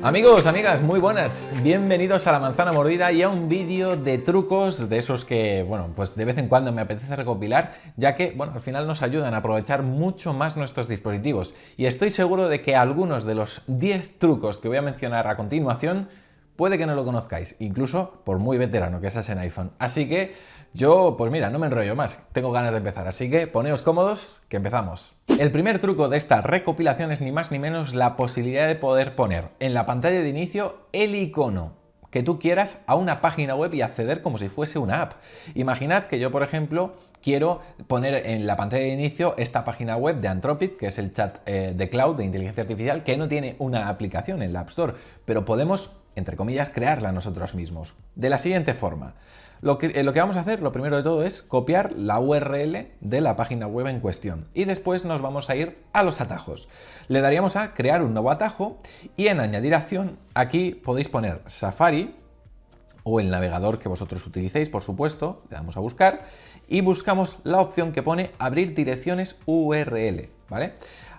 Amigos, amigas, muy buenas, bienvenidos a La Manzana Mordida y a un vídeo de trucos de esos que, bueno, pues de vez en cuando me apetece recopilar, ya que, bueno, al final nos ayudan a aprovechar mucho más nuestros dispositivos. Y estoy seguro de que algunos de los 10 trucos que voy a mencionar a continuación puede que no lo conozcáis, incluso por muy veterano que seas en iPhone. Así que yo, pues mira, no me enrollo más, tengo ganas de empezar, así que poneos cómodos, que empezamos. El primer truco de esta recopilación es ni más ni menos la posibilidad de poder poner en la pantalla de inicio el icono que tú quieras a una página web y acceder como si fuese una app. Imaginad que yo, por ejemplo, quiero poner en la pantalla de inicio esta página web de Anthropic, que es el chat de cloud de inteligencia artificial, que no tiene una aplicación en la App Store, pero podemos, entre comillas, crearla nosotros mismos. De la siguiente forma. Lo que vamos a hacer, lo primero de todo, es copiar la URL de la página web en cuestión y después nos vamos a ir a los atajos. Le daríamos a crear un nuevo atajo y en añadir acción aquí podéis poner Safari o el navegador que vosotros utilicéis, por supuesto, le damos a buscar y buscamos la opción que pone abrir direcciones URL, ¿vale?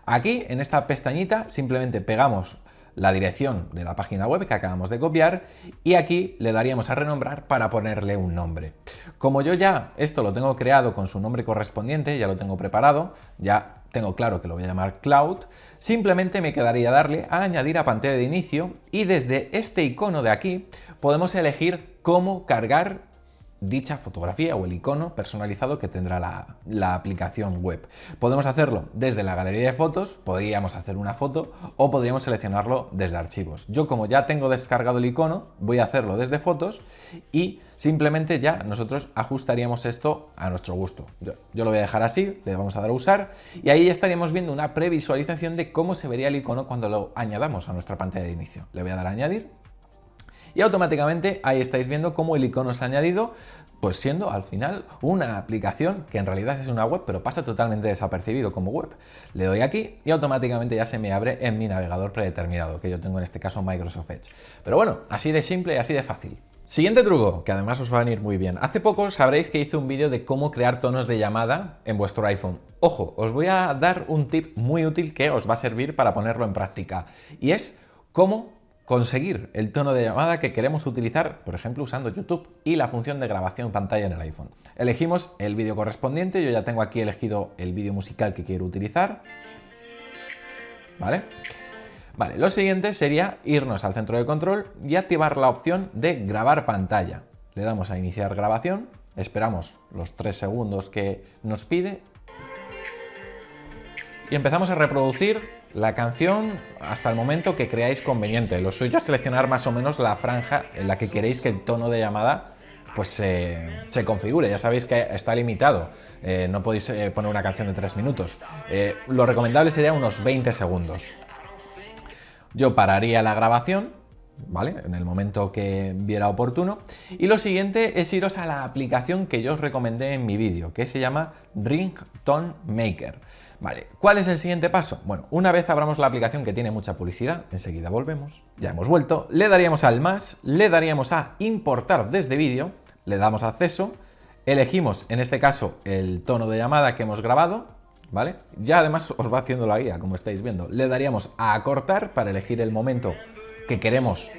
Aquí en esta pestañita simplemente pegamos la dirección de la página web que acabamos de copiar y aquí le daríamos a renombrar para ponerle un nombre. Como yo ya esto lo tengo creado con su nombre correspondiente, ya lo tengo preparado, ya tengo claro que lo voy a llamar Cloud, simplemente me quedaría darle a añadir a pantalla de inicio y desde este icono de aquí podemos elegir cómo cargar dicha fotografía o el icono personalizado que tendrá la aplicación web. Podemos hacerlo desde la galería de fotos, podríamos hacer una foto o podríamos seleccionarlo desde archivos. Yo, como ya tengo descargado el icono, voy a hacerlo desde fotos y simplemente ya nosotros ajustaríamos esto a nuestro gusto. Yo lo voy a dejar así, le vamos a dar a usar y ahí ya estaríamos viendo una previsualización de cómo se vería el icono cuando lo añadamos a nuestra pantalla de inicio. Le voy a dar a añadir. Y automáticamente ahí estáis viendo cómo el icono se ha añadido, pues siendo al final una aplicación que en realidad es una web, pero pasa totalmente desapercibido como web. Le doy aquí y automáticamente ya se me abre en mi navegador predeterminado, que yo tengo en este caso Microsoft Edge. Pero bueno, así de simple y así de fácil. Siguiente truco, que además os va a venir muy bien. Hace poco sabréis que hice un vídeo de cómo crear tonos de llamada en vuestro iPhone. Ojo, os voy a dar un tip muy útil que os va a servir para ponerlo en práctica. Y es cómo conseguir el tono de llamada que queremos utilizar, por ejemplo, usando YouTube y la función de grabación pantalla en el iPhone. Elegimos el vídeo correspondiente, yo ya tengo aquí elegido el vídeo musical que quiero utilizar. ¿Vale? Vale, lo siguiente sería irnos al centro de control y activar la opción de grabar pantalla. Le damos a iniciar grabación, esperamos los 3 segundos que nos pide y empezamos a reproducir la canción hasta el momento que creáis conveniente. Lo suyo es seleccionar más o menos la franja en la que queréis que el tono de llamada pues se configure. Ya sabéis que está limitado, no podéis poner una canción de 3 minutos. Lo recomendable sería unos 20 segundos. Yo pararía la grabación, ¿vale? En el momento que viera oportuno. Y lo siguiente es iros a la aplicación que yo os recomendé en mi vídeo, que se llama Ringtone Maker. Vale, ¿cuál es el siguiente paso? Bueno, una vez abramos la aplicación que tiene mucha publicidad, enseguida volvemos, ya hemos vuelto, le daríamos al más, le daríamos a importar desde vídeo, le damos acceso, elegimos en este caso el tono de llamada que hemos grabado, ¿vale? Ya además os va haciendo la guía, como estáis viendo, le daríamos a acortar para elegir el momento que queremos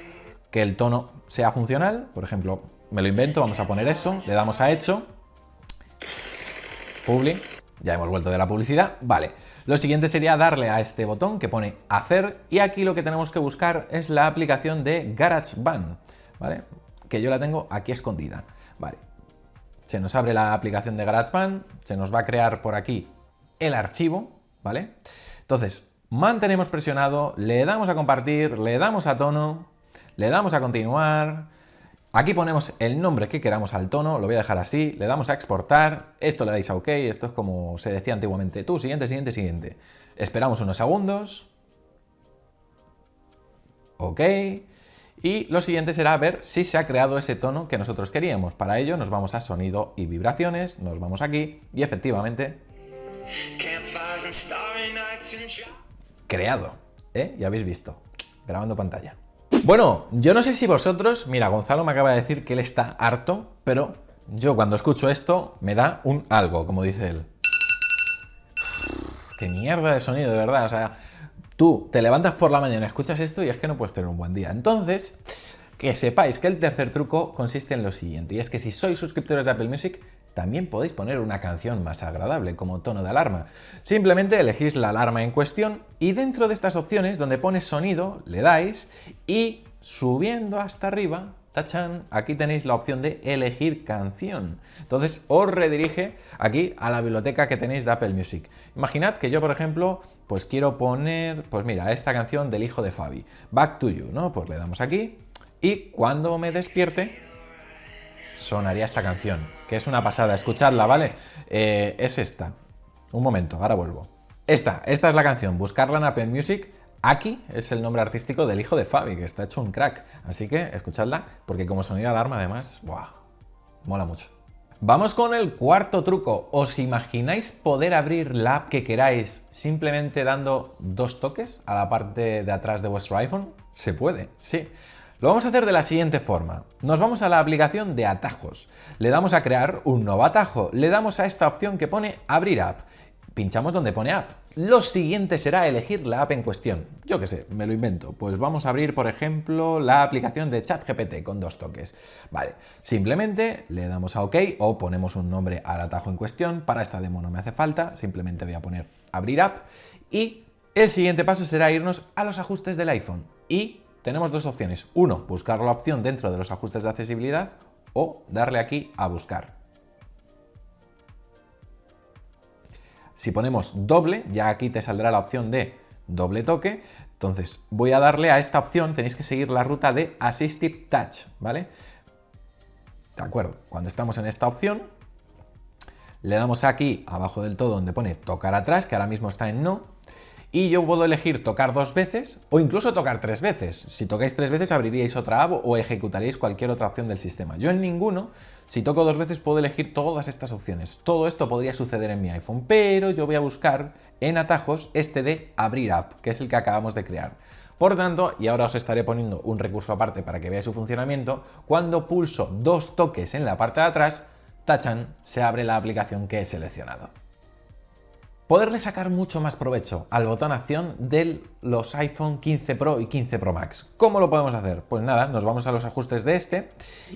que el tono sea funcional, por ejemplo, me lo invento, vamos a poner eso, le damos a hecho, publi. Ya hemos vuelto de la publicidad, vale. Lo siguiente sería darle a este botón que pone hacer y aquí lo que tenemos que buscar es la aplicación de GarageBand, ¿vale? Que yo la tengo aquí escondida, vale. Se nos abre la aplicación de GarageBand, se nos va a crear por aquí el archivo, ¿vale? Entonces, mantenemos presionado, le damos a compartir, le damos a tono, le damos a continuar. Aquí ponemos el nombre que queramos al tono, lo voy a dejar así, le damos a exportar, esto le dais a OK, esto es como se decía antiguamente, tú, siguiente, siguiente, siguiente. Esperamos unos segundos, OK, y lo siguiente será ver si se ha creado ese tono que nosotros queríamos. Para ello nos vamos a sonido y vibraciones, nos vamos aquí y efectivamente creado, ya habéis visto, grabando pantalla. Bueno, yo no sé si vosotros, mira, Gonzalo me acaba de decir que él está harto, pero yo cuando escucho esto me da un algo, como dice él. Qué mierda de sonido, de verdad, o sea, Tú te levantas por la mañana, escuchas esto y es que no puedes tener un buen día. Entonces, que sepáis que el tercer truco consiste en lo siguiente, y es que si sois suscriptores de Apple Music, también podéis poner una canción más agradable como tono de alarma. Simplemente elegís la alarma en cuestión y dentro de estas opciones, donde pone sonido, le dais y subiendo hasta arriba, ¡tachán!, aquí tenéis la opción de elegir canción. Entonces os redirige aquí a la biblioteca que tenéis de Apple Music. Imaginad que yo, por ejemplo, pues quiero poner, pues mira, esta canción del hijo de Fabi, Back to You, ¿no? Pues le damos aquí y cuando me despierte sonaría esta canción, que es una pasada, escuchadla, ¿vale? Es esta. Un momento, ahora vuelvo. Esta es la canción, buscarla en Apple Music. Aki es el nombre artístico del hijo de Fabi, que está hecho un crack. Así que escuchadla, porque como sonido de alarma además, ¡buah!, mola mucho. Vamos con el cuarto truco. ¿Os imagináis poder abrir la app que queráis simplemente dando 2 toques a la parte de atrás de vuestro iPhone? Se puede, sí. Lo vamos a hacer de la siguiente forma. Nos vamos a la aplicación de atajos. Le damos a crear un nuevo atajo. Le damos a esta opción que pone abrir app. Pinchamos donde pone app. Lo siguiente será elegir la app en cuestión. Yo qué sé, me lo invento. Pues vamos a abrir, por ejemplo, la aplicación de ChatGPT con 2 toques. Vale, simplemente le damos a OK o ponemos un nombre al atajo en cuestión. Para esta demo no me hace falta, simplemente voy a poner abrir app. Y el siguiente paso será irnos a los ajustes del iPhone. Y tenemos 2 opciones. Uno, buscar la opción dentro de los ajustes de accesibilidad o darle aquí a buscar. Si ponemos doble, ya aquí te saldrá la opción de doble toque. Entonces voy a darle a esta opción, tenéis que seguir la ruta de Assistive Touch, ¿vale? De acuerdo, cuando estamos en esta opción, le damos aquí abajo del todo donde pone tocar atrás, que ahora mismo está en no. Y yo puedo elegir tocar 2 veces o incluso tocar 3 veces. Si tocáis 3 veces abriríais otra app o ejecutaríais cualquier otra opción del sistema. Yo en ninguno, si toco 2 veces puedo elegir todas estas opciones. Todo esto podría suceder en mi iPhone, pero yo voy a buscar en atajos este de abrir app, que es el que acabamos de crear. Por tanto, y ahora os estaré poniendo un recurso aparte para que veáis su funcionamiento, cuando pulso 2 toques en la parte de atrás, tachan, se abre la aplicación que he seleccionado. Poderle sacar mucho más provecho al botón acción de los iPhone 15 Pro y 15 Pro Max. ¿Cómo lo podemos hacer? Pues nada, nos vamos a los ajustes de este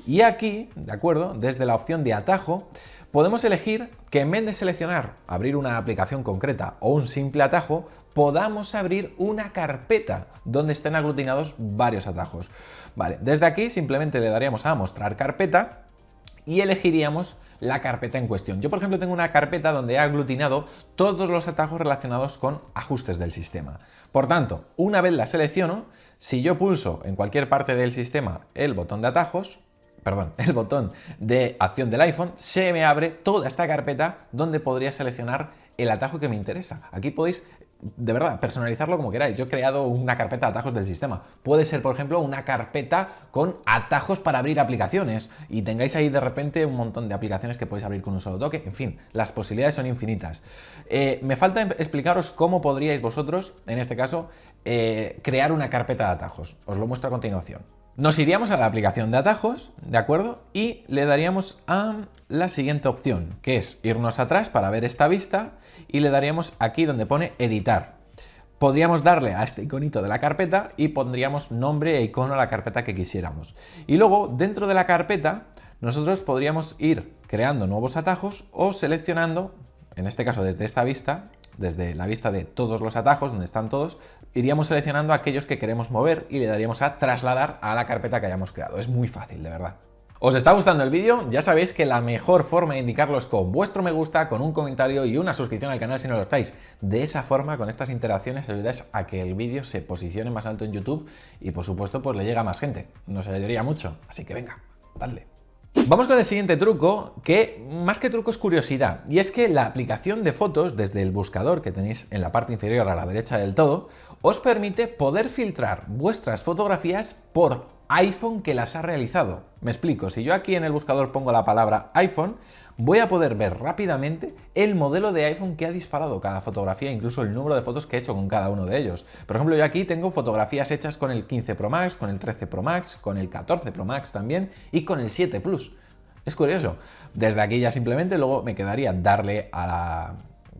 y aquí, ¿de acuerdo?, desde la opción de atajo, podemos elegir que en vez de seleccionar abrir una aplicación concreta o un simple atajo, podamos abrir una carpeta donde estén aglutinados varios atajos. Vale, desde aquí simplemente le daríamos a mostrar carpeta y elegiríamos la carpeta en cuestión. Yo, por ejemplo, tengo una carpeta donde he aglutinado todos los atajos relacionados con ajustes del sistema. Por tanto, una vez la selecciono, si yo pulso en cualquier parte del sistema el botón de atajos, perdón, el botón de acción del iPhone, se me abre toda esta carpeta donde podría seleccionar el atajo que me interesa. Aquí podéis, de verdad, personalizarlo como queráis. Yo he creado una carpeta de atajos del sistema. Puede ser, por ejemplo, una carpeta con atajos para abrir aplicaciones y tengáis ahí de repente un montón de aplicaciones que podéis abrir con un solo toque. En fin, las posibilidades son infinitas. Me falta explicaros cómo podríais vosotros, en este caso, crear una carpeta de atajos. Os lo muestro a continuación. Nos iríamos a la aplicación de atajos, ¿de acuerdo? Y le daríamos a la siguiente opción, que es irnos atrás para ver esta vista y le daríamos aquí donde pone editar. Podríamos darle a este iconito de la carpeta y pondríamos nombre e icono a la carpeta que quisiéramos. Y luego, dentro de la carpeta, nosotros podríamos ir creando nuevos atajos o seleccionando, en este caso desde esta vista, desde la vista de todos los atajos, donde están todos, iríamos seleccionando aquellos que queremos mover y le daríamos a trasladar a la carpeta que hayamos creado. Es muy fácil, de verdad. ¿Os está gustando el vídeo? Ya sabéis que la mejor forma de indicarlo es con vuestro me gusta, con un comentario y una suscripción al canal si no lo estáis. De esa forma, con estas interacciones, ayudáis a que el vídeo se posicione más alto en YouTube y, por supuesto, pues le llega a más gente. Nos ayudaría mucho. Así que venga, dadle. Vamos con el siguiente truco, que más que truco es curiosidad, y es que la aplicación de fotos desde el buscador que tenéis en la parte inferior a la derecha del todo, os permite poder filtrar vuestras fotografías por iPhone que las ha realizado. Me explico, si yo aquí en el buscador pongo la palabra iPhone, voy a poder ver rápidamente el modelo de iPhone que ha disparado cada fotografía, incluso el número de fotos que he hecho con cada uno de ellos. Por ejemplo, yo aquí tengo fotografías hechas con el 15 Pro Max, con el 13 Pro Max, con el 14 Pro Max también y con el 7 Plus. Es curioso. Desde aquí ya simplemente luego me quedaría darle a la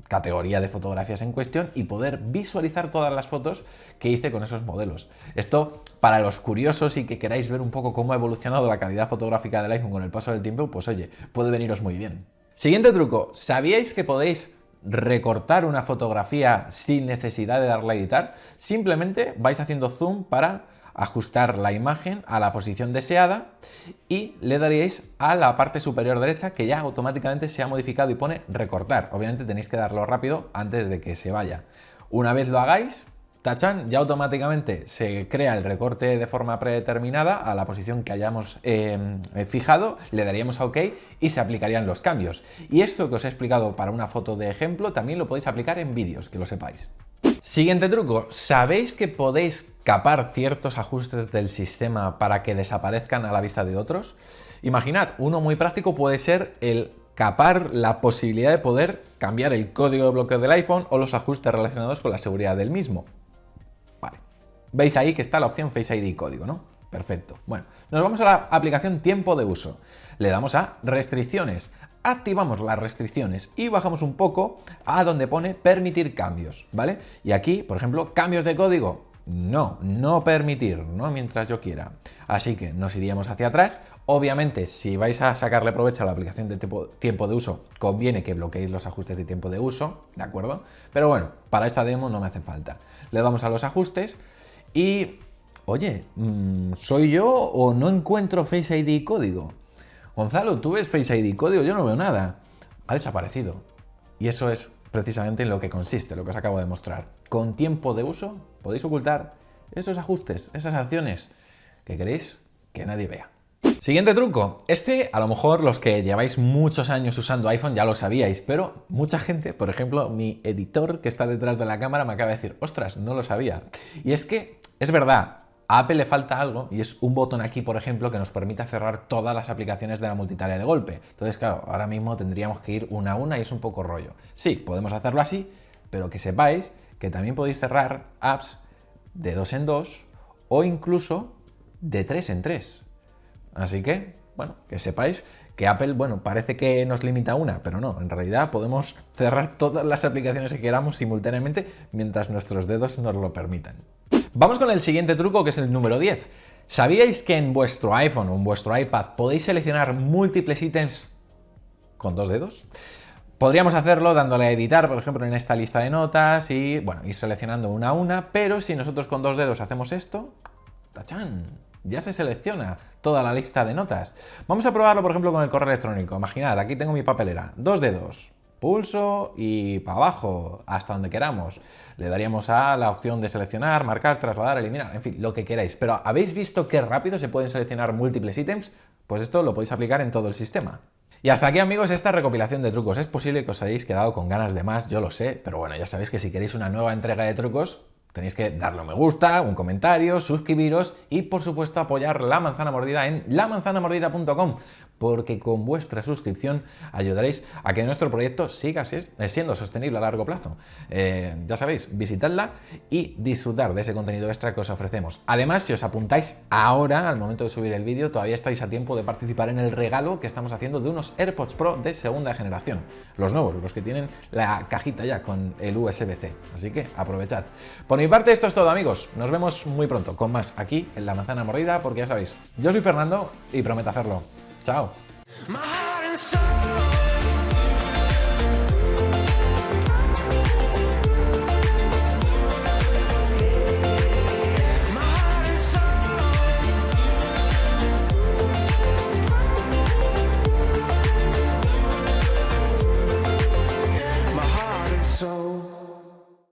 categoría de fotografías en cuestión y poder visualizar todas las fotos que hice con esos modelos. Esto, para los curiosos y que queráis ver un poco cómo ha evolucionado la calidad fotográfica del iPhone con el paso del tiempo, pues oye, puede veniros muy bien. Siguiente truco, ¿sabíais que podéis recortar una fotografía sin necesidad de darle a editar? Simplemente vais haciendo zoom para ajustar la imagen a la posición deseada y le daríais a la parte superior derecha que ya automáticamente se ha modificado y pone recortar. Obviamente tenéis que darlo rápido antes de que se vaya. Una vez lo hagáis, tachan, ya automáticamente se crea el recorte de forma predeterminada a la posición que hayamos fijado, le daríamos a OK y se aplicarían los cambios. Y esto que os he explicado para una foto de ejemplo también lo podéis aplicar en vídeos, que lo sepáis. Siguiente truco, ¿sabéis que podéis capar ciertos ajustes del sistema para que desaparezcan a la vista de otros? Imaginad, uno muy práctico puede ser el capar la posibilidad de poder cambiar el código de bloqueo del iPhone o los ajustes relacionados con la seguridad del mismo. Vale, veis ahí que está la opción Face ID y código, ¿no? Perfecto. Bueno, nos vamos a la aplicación tiempo de uso. Le damos a restricciones, activamos las restricciones y bajamos un poco a donde pone permitir cambios, ¿vale? Y aquí, por ejemplo, cambios de código. No permitir, no mientras yo quiera. Así que nos iríamos hacia atrás. Obviamente, si vais a sacarle provecho a la aplicación de tiempo de uso, conviene que bloqueéis los ajustes de tiempo de uso, ¿de acuerdo? Pero bueno, para esta demo no me hace falta. Le damos a los ajustes y... Oye, ¿soy yo o no encuentro Face ID y código? Gonzalo, ¿tú ves Face ID y código? Yo no veo nada. Ha desaparecido. Y eso es precisamente en lo que consiste, lo que os acabo de mostrar. Con tiempo de uso podéis ocultar esos ajustes, esas acciones que queréis que nadie vea. Siguiente truco. Este, a lo mejor los que lleváis muchos años usando iPhone ya lo sabíais, pero mucha gente, por ejemplo, mi editor que está detrás de la cámara me acaba de decir, ostras, no lo sabía. Y es que, es verdad, a Apple le falta algo y es un botón aquí, por ejemplo, que nos permite cerrar todas las aplicaciones de la multitarea de golpe. Entonces, claro, ahora mismo tendríamos que ir una a una y es un poco rollo. Sí, podemos hacerlo así, pero que sepáis que también podéis cerrar apps de 2 en 2 o incluso de 3 en 3. Así que, bueno, que sepáis que Apple, bueno, parece que nos limita a una, pero no, en realidad podemos cerrar todas las aplicaciones que queramos simultáneamente mientras nuestros dedos nos lo permitan. Vamos con el siguiente truco, que es el número 10. ¿Sabíais que en vuestro iPhone o en vuestro iPad podéis seleccionar múltiples ítems con 2 dedos? Podríamos hacerlo dándole a editar, por ejemplo, en esta lista de notas y, bueno, ir seleccionando una a una, pero si nosotros con 2 dedos hacemos esto, ¡tachán! Ya se selecciona toda la lista de notas. Vamos a probarlo, por ejemplo, con el correo electrónico. Imaginad, aquí tengo mi papelera, 2 dedos. Pulso y para abajo, hasta donde queramos. Le daríamos a la opción de seleccionar, marcar, trasladar, eliminar, en fin, lo que queráis. Pero ¿habéis visto qué rápido se pueden seleccionar múltiples ítems? Pues esto lo podéis aplicar en todo el sistema. Y hasta aquí, amigos, esta recopilación de trucos. Es posible que os hayáis quedado con ganas de más, yo lo sé, pero bueno, ya sabéis que si queréis una nueva entrega de trucos, tenéis que darle un me gusta, un comentario, suscribiros y, por supuesto, apoyar La Manzana Mordida en lamanzanamordida.com, porque con vuestra suscripción ayudaréis a que nuestro proyecto siga siendo sostenible a largo plazo. Ya sabéis, visitadla y disfrutar de ese contenido extra que os ofrecemos. Además, si os apuntáis ahora, al momento de subir el vídeo, todavía estáis a tiempo de participar en el regalo que estamos haciendo de unos AirPods Pro de segunda generación. Los nuevos, los que tienen la cajita ya con el USB-C. Así que aprovechad. Por mi parte, esto es todo, amigos. Nos vemos muy pronto con más aquí en La Manzana Mordida, porque ya sabéis, yo soy Fernando y prometo hacerlo. Chao.